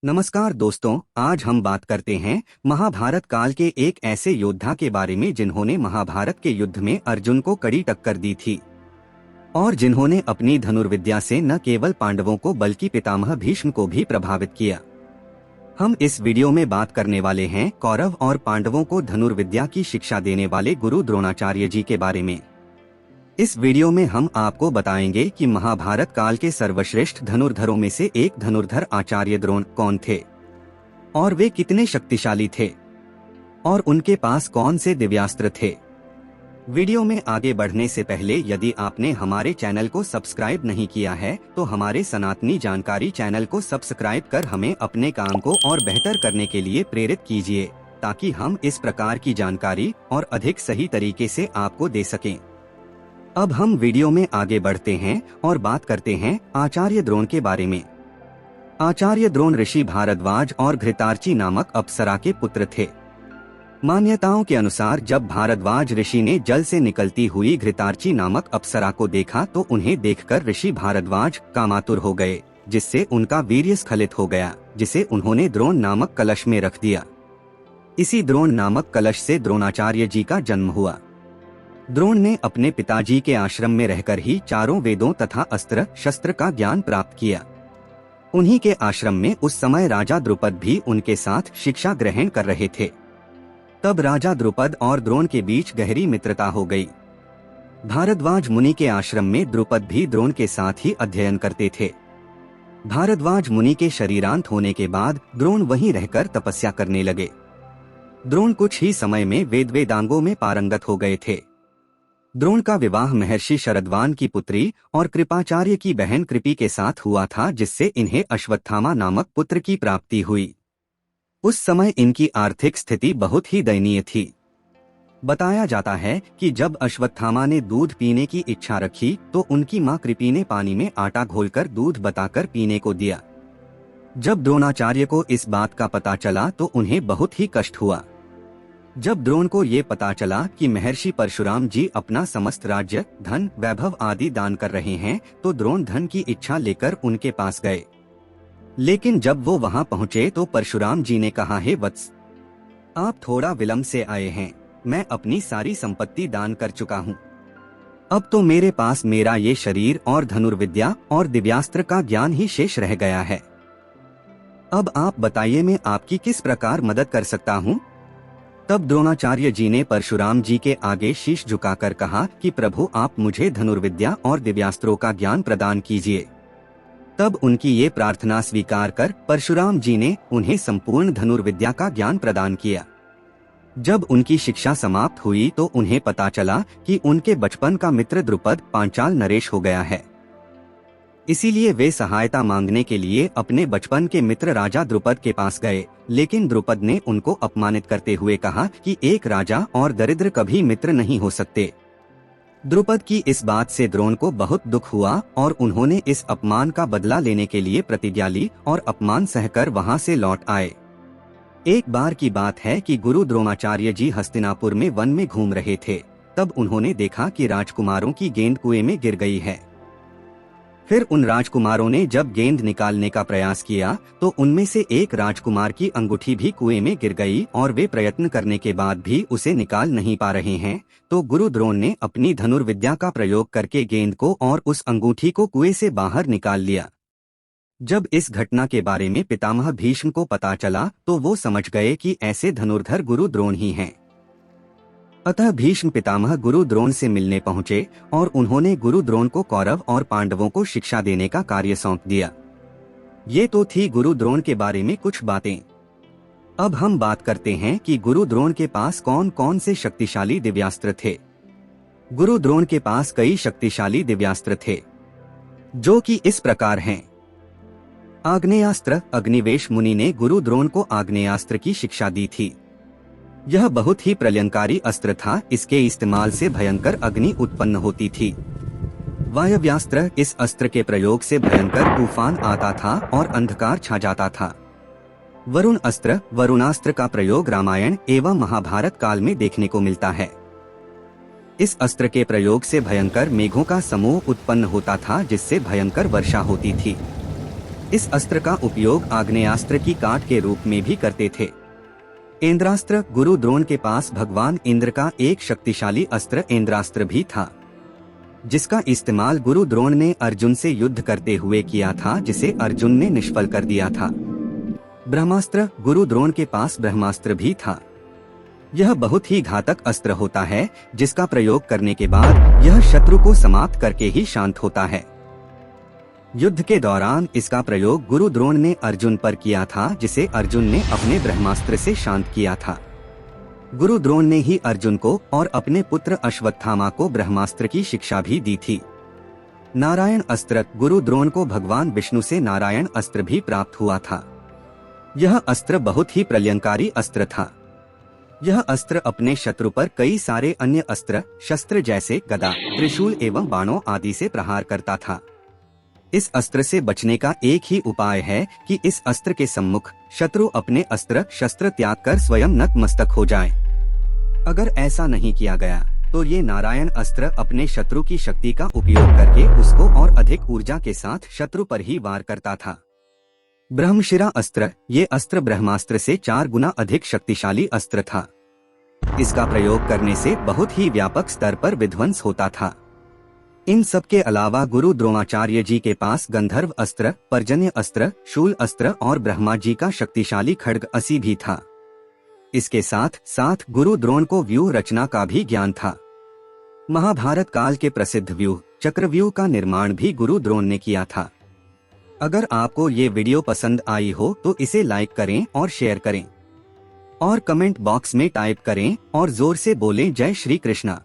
नमस्कार दोस्तों, आज हम बात करते हैं महाभारत काल के एक ऐसे योद्धा के बारे में जिन्होंने महाभारत के युद्ध में अर्जुन को कड़ी टक्कर दी थी और जिन्होंने अपनी धनुर्विद्या से न केवल पांडवों को बल्कि पितामह भीष्म को भी प्रभावित किया। हम इस वीडियो में बात करने वाले हैं कौरव और पांडवों को धनुर्विद्या की शिक्षा देने वाले गुरु द्रोणाचार्य जी के बारे में। इस वीडियो में हम आपको बताएंगे कि महाभारत काल के सर्वश्रेष्ठ धनुर्धरों में से एक धनुर्धर आचार्य द्रोण कौन थे और वे कितने शक्तिशाली थे और उनके पास कौन से दिव्यास्त्र थे। वीडियो में आगे बढ़ने से पहले यदि आपने हमारे चैनल को सब्सक्राइब नहीं किया है तो हमारे सनातनी जानकारी चैनल को सब्सक्राइब कर हमें अपने काम को और बेहतर करने के लिए प्रेरित कीजिए, ताकि हम इस प्रकार की जानकारी और अधिक सही तरीके से आपको दे सकें। अब हम वीडियो में आगे बढ़ते हैं और बात करते हैं आचार्य द्रोण के बारे में। आचार्य द्रोण ऋषि भारद्वाज और घृतार्ची नामक अप्सरा के पुत्र थे। मान्यताओं के अनुसार जब भारद्वाज ऋषि ने जल से निकलती हुई घृतार्ची नामक अप्सरा को देखा तो उन्हें देखकर ऋषि भारद्वाज कामातुर हो गए, जिससे उनका वीर्य स्खलित हो गया, जिसे उन्होंने द्रोण नामक कलश में रख दिया। इसी द्रोण नामक कलश से द्रोणाचार्य जी का जन्म हुआ। द्रोण ने अपने पिताजी के आश्रम में रहकर ही चारों वेदों तथा अस्त्र शस्त्र का ज्ञान प्राप्त किया। उन्हीं के आश्रम में उस समय राजा द्रुपद भी उनके साथ शिक्षा ग्रहण कर रहे थे। तब राजा द्रुपद और द्रोण के बीच गहरी मित्रता हो गई। भारद्वाज मुनि के आश्रम में द्रुपद भी द्रोण के साथ ही अध्ययन करते थे। भारद्वाज मुनि के शरीरांत होने के बाद द्रोण वहीं रहकर तपस्या करने लगे। द्रोण कुछ ही समय में वेदांगों में पारंगत हो गए थे। द्रोण का विवाह महर्षि शरद्वान की पुत्री और कृपाचार्य की बहन कृपि के साथ हुआ था, जिससे इन्हें अश्वत्थामा नामक पुत्र की प्राप्ति हुई। उस समय इनकी आर्थिक स्थिति बहुत ही दयनीय थी। बताया जाता है कि जब अश्वत्थामा ने दूध पीने की इच्छा रखी तो उनकी मां कृपि ने पानी में आटा घोलकर दूध बताकर पीने को दिया। जब द्रोणाचार्य को इस बात का पता चला तो उन्हें बहुत ही कष्ट हुआ। जब द्रोण को ये पता चला कि महर्षि परशुराम जी अपना समस्त राज्य, धन, वैभव आदि दान कर रहे हैं तो द्रोण धन की इच्छा लेकर उनके पास गए। लेकिन जब वो वहां पहुंचे तो परशुराम जी ने कहा, हे वत्स, आप थोड़ा विलंब से आए हैं। मैं अपनी सारी संपत्ति दान कर चुका हूं। अब तो मेरे पास मेरा ये शरीर और धनुर्विद्या और दिव्यास्त्र का ज्ञान ही शेष रह गया है। अब आप बताइए मैं आपकी किस प्रकार मदद कर सकता हूं। तब द्रोणाचार्य जी ने परशुराम जी के आगे शीश झुकाकर कहा कि प्रभु, आप मुझे धनुर्विद्या और दिव्यास्त्रों का ज्ञान प्रदान कीजिए। तब उनकी ये प्रार्थना स्वीकार कर परशुराम जी ने उन्हें संपूर्ण धनुर्विद्या का ज्ञान प्रदान किया। जब उनकी शिक्षा समाप्त हुई तो उन्हें पता चला कि उनके बचपन का मित्र द्रुपद पांचाल नरेश हो गया है। इसीलिए वे सहायता मांगने के लिए अपने बचपन के मित्र राजा द्रुपद के पास गए, लेकिन द्रुपद ने उनको अपमानित करते हुए कहा कि एक राजा और दरिद्र कभी मित्र नहीं हो सकते। द्रुपद की इस बात से द्रोण को बहुत दुख हुआ और उन्होंने इस अपमान का बदला लेने के लिए प्रतिज्ञा ली और अपमान सहकर वहां से लौट आए। एक बार की बात है कि गुरु द्रोणाचार्य जी हस्तिनापुर में वन में घूम रहे थे। तब उन्होंने देखा कि राजकुमारों की गेंद कुएं में गिर गई है। फिर उन राजकुमारों ने जब गेंद निकालने का प्रयास किया तो उनमें से एक राजकुमार की अंगूठी भी कुएं में गिर गई और वे प्रयत्न करने के बाद भी उसे निकाल नहीं पा रहे हैं। तो गुरु द्रोण ने अपनी धनुर्विद्या का प्रयोग करके गेंद को और उस अंगूठी को कुएं से बाहर निकाल लिया। जब इस घटना के बारे में पितामह भीष्म को पता चला तो वो समझ गए कि ऐसे धनुर्धर गुरु द्रोण ही हैं। अतः भीष्म पितामह गुरु द्रोण से मिलने पहुंचे और उन्होंने गुरु द्रोण को कौरव और पांडवों को शिक्षा देने का कार्य सौंप दिया। ये तो थी गुरु द्रोण के बारे में कुछ बातें। अब हम बात करते हैं कि गुरु द्रोण के पास कौन कौन से शक्तिशाली दिव्यास्त्र थे। गुरु द्रोण के पास कई शक्तिशाली दिव्यास्त्र थे, जो कि इस प्रकार हैं। आग्नेयास्त्र। अग्निवेश मुनि ने गुरु द्रोण को आग्नेयास्त्र की शिक्षा दी थी। यह बहुत ही प्रलयंकारी अस्त्र था। इसके इस्तेमाल से भयंकर अग्नि उत्पन्न होती थी। वायव्यास्त्र। इस अस्त्र के प्रयोग से भयंकर तूफान आता था और अंधकार छा जाता था। वरुण अस्त्र। वरुणास्त्र का प्रयोग रामायण एवं महाभारत काल में देखने को मिलता है। इस अस्त्र के प्रयोग से भयंकर मेघों का समूह उत्पन्न होता था, जिससे भयंकर वर्षा होती थी। इस अस्त्र का उपयोग आग्नेयास्त्र की काट के रूप में भी करते थे। इंद्रास्त्र, गुरु द्रोण के पास भगवान इंद्र का एक शक्तिशाली अस्त्र इंद्रास्त्र भी था, जिसका इस्तेमाल गुरु द्रोण ने अर्जुन से युद्ध करते हुए किया था, जिसे अर्जुन ने निष्फल कर दिया था। ब्रह्मास्त्र, गुरु द्रोण के पास ब्रह्मास्त्र भी था। यह बहुत ही घातक अस्त्र होता है, जिसका प्रयोग करने के बाद यह शत्रु को समाप्त करके ही शांत होता है। युद्ध के दौरान इसका प्रयोग गुरु द्रोण ने अर्जुन पर किया था, जिसे अर्जुन ने अपने ब्रह्मास्त्र से शांत किया था। गुरु द्रोण ने ही अर्जुन को और अपने पुत्र अश्वत्थामा को ब्रह्मास्त्र की शिक्षा भी दी थी। नारायण अस्त्र, गुरु द्रोण को भगवान विष्णु से नारायण अस्त्र भी प्राप्त हुआ था। यह अस्त्र बहुत ही प्रलयंकारी अस्त्र था। यह अस्त्र अपने शत्रु पर कई सारे अन्य अस्त्र शस्त्र जैसे गदा, त्रिशूल एवं बाणों आदि से प्रहार करता था। इस अस्त्र से बचने का एक ही उपाय है कि इस अस्त्र के सम्मुख शत्रु अपने अस्त्र शस्त्र त्याग कर स्वयं नतमस्तक हो जाए। अगर ऐसा नहीं किया गया तो ये नारायण अस्त्र अपने शत्रु की शक्ति का उपयोग करके उसको और अधिक ऊर्जा के साथ शत्रु पर ही वार करता था। ब्रह्मशिरा अस्त्र, ये अस्त्र ब्रह्मास्त्र से 4 गुना अधिक शक्तिशाली अस्त्र था। इसका प्रयोग करने से बहुत ही व्यापक स्तर पर विध्वंस होता था। इन सब के अलावा गुरु द्रोणाचार्य जी के पास गंधर्व अस्त्र, पर्जन्य अस्त्र, शूल अस्त्र और ब्रह्मा जी का शक्तिशाली खड्ग असी भी था। इसके साथ साथ गुरु द्रोण को व्यूह रचना का भी ज्ञान था। महाभारत काल के प्रसिद्ध व्यूह चक्रव्यूह का निर्माण भी गुरु द्रोण ने किया था। अगर आपको ये वीडियो पसंद आई हो तो इसे लाइक करें और शेयर करें और कमेंट बॉक्स में टाइप करें और जोर से बोलें जय श्री कृष्णा।